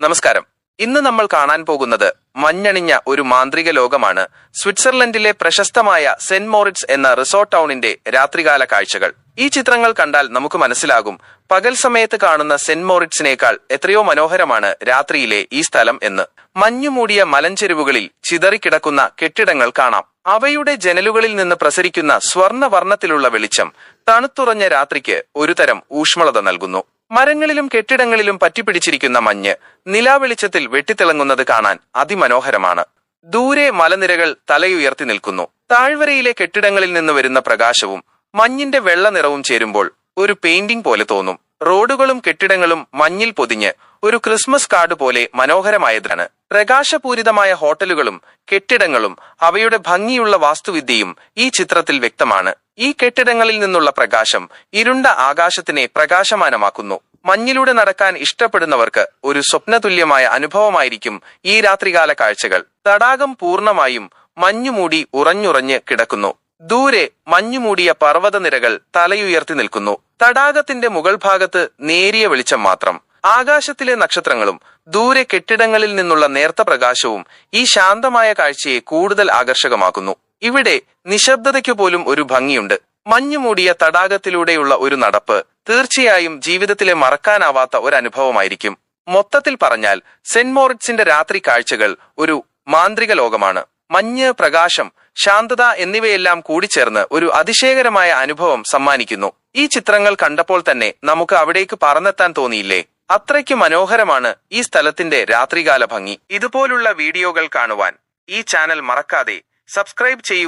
നമസ്കാരം. ഇന്ന് നമ്മൾ കാണാൻ പോകുന്നത് മഞ്ഞണിഞ്ഞ ഒരു മാന്ത്രിക ലോകമാണ്. സ്വിറ്റ്സർലൻഡിലെ പ്രശസ്തമായ സെന്റ് മോറിറ്റ്സ് എന്ന റിസോർട്ട് ടൗണിന്റെ രാത്രികാല കാഴ്ചകൾ. ഈ ചിത്രങ്ങൾ കണ്ടാൽ നമുക്ക് മനസ്സിലാകും, പകൽ സമയത്ത് കാണുന്ന സെന്റ് മോറിറ്റ്സിനേക്കാൾ എത്രയോ മനോഹരമാണ് രാത്രിയിലെ ഈ സ്ഥലം എന്ന്. മഞ്ഞുമൂടിയ മലഞ്ചെരുവുകളിൽ ചിതറിക്കിടക്കുന്ന കെട്ടിടങ്ങൾ കാണാം. അവയുടെ ജനലുകളിൽ നിന്ന് പ്രസരിക്കുന്ന സ്വർണ്ണവർണ്ണത്തിലുള്ള വെളിച്ചം തണുത്തുറഞ്ഞ രാത്രിക്ക് ഒരുതരം ഊഷ്മളത നൽകുന്നു. മരങ്ങളിലും കെട്ടിടങ്ങളിലും പറ്റിപ്പിടിച്ചിരിക്കുന്ന മഞ്ഞ് നിലാവെളിച്ചത്തിൽ വെട്ടിത്തിളങ്ങുന്നത് കാണാൻ അതിമനോഹരമാണ്. ദൂരെ മലനിരകൾ തലയുയർത്തി നിൽക്കുന്നു. താഴ്വരയിലെ കെട്ടിടങ്ങളിൽ നിന്ന് വരുന്ന പ്രകാശവും മഞ്ഞിന്റെ വെള്ള നിറവും ചേരുമ്പോൾ ഒരു പെയിന്റിംഗ് പോലെ തോന്നും. റോഡുകളും കെട്ടിടങ്ങളും മഞ്ഞിൽ പൊതിഞ്ഞ് ഒരു ക്രിസ്മസ് കാർഡ് പോലെ മനോഹരമായതാണ്. പ്രകാശപൂരിതമായ ഹോട്ടലുകളും കെട്ടിടങ്ങളും അവയുടെ ഭംഗിയുള്ള വാസ്തുവിദ്യയും ഈ ചിത്രത്തിൽ വ്യക്തമാണ്. ഈ കെട്ടിടങ്ങളിൽ നിന്നുള്ള പ്രകാശം ഇരുണ്ട ആകാശത്തിനെ പ്രകാശമാനമാക്കുന്നു. മഞ്ഞിലൂടെ നടക്കാൻ ഇഷ്ടപ്പെടുന്നവർക്ക് ഒരു സ്വപ്നതുല്യമായ അനുഭവമായിരിക്കും ഈ രാത്രികാല കാഴ്ചകൾ. തടാകം പൂർണ്ണമായും മഞ്ഞുമൂടി ഉറഞ്ഞുറഞ്ഞ് കിടക്കുന്നു. ദൂരെ മഞ്ഞുമൂടിയ പർവ്വതനിരകൾ തലയുയർത്തി നിൽക്കുന്നു. തടാകത്തിന്റെ മുകൾ ഭാഗത്ത് നേരിയ വെളിച്ചം മാത്രം. ആകാശത്തിലെ നക്ഷത്രങ്ങളും ദൂരെ കെട്ടിടങ്ങളിൽ നിന്നുള്ള നേർത്ത പ്രകാശവും ഈ ശാന്തമായ കാഴ്ചയെ കൂടുതൽ ആകർഷകമാക്കുന്നു. ഇവിടെ നിശബ്ദതയ്ക്കു പോലും ഒരു ഭംഗിയുണ്ട്. മഞ്ഞുമൂടിയ തടാകത്തിലൂടെയുള്ള ഒരു നടപ്പ് തീർച്ചയായും ജീവിതത്തിലെ മറക്കാനാവാത്ത ഒരു അനുഭവമായിരിക്കും. മൊത്തത്തിൽ പറഞ്ഞാൽ സെന്റ് മോറിറ്റ്സിന്റെ രാത്രി കാഴ്ചകൾ ഒരു മാന്ത്രിക ലോകമാണ്. മഞ്ഞ്, പ്രകാശം, ശാന്തത എന്നിവയെല്ലാം കൂടിച്ചേർന്ന് ഒരു അതിശയകരമായ അനുഭവം സമ്മാനിക്കുന്നു. ഈ ചിത്രങ്ങൾ കണ്ടപ്പോൾ തന്നെ നമുക്ക് അവിടേക്ക് പറന്നെത്താൻ തോന്നിയില്ലേ? അത്രയ്ക്ക് മനോഹരമാണ് ഈ സ്ഥലത്തിന്റെ രാത്രികാല ഭംഗി. ഇതുപോലുള്ള വീഡിയോകൾ കാണുവാൻ ഈ ചാനൽ മറക്കാതെ സബ്സ്ക്രൈബ് ചെയ്യൂ.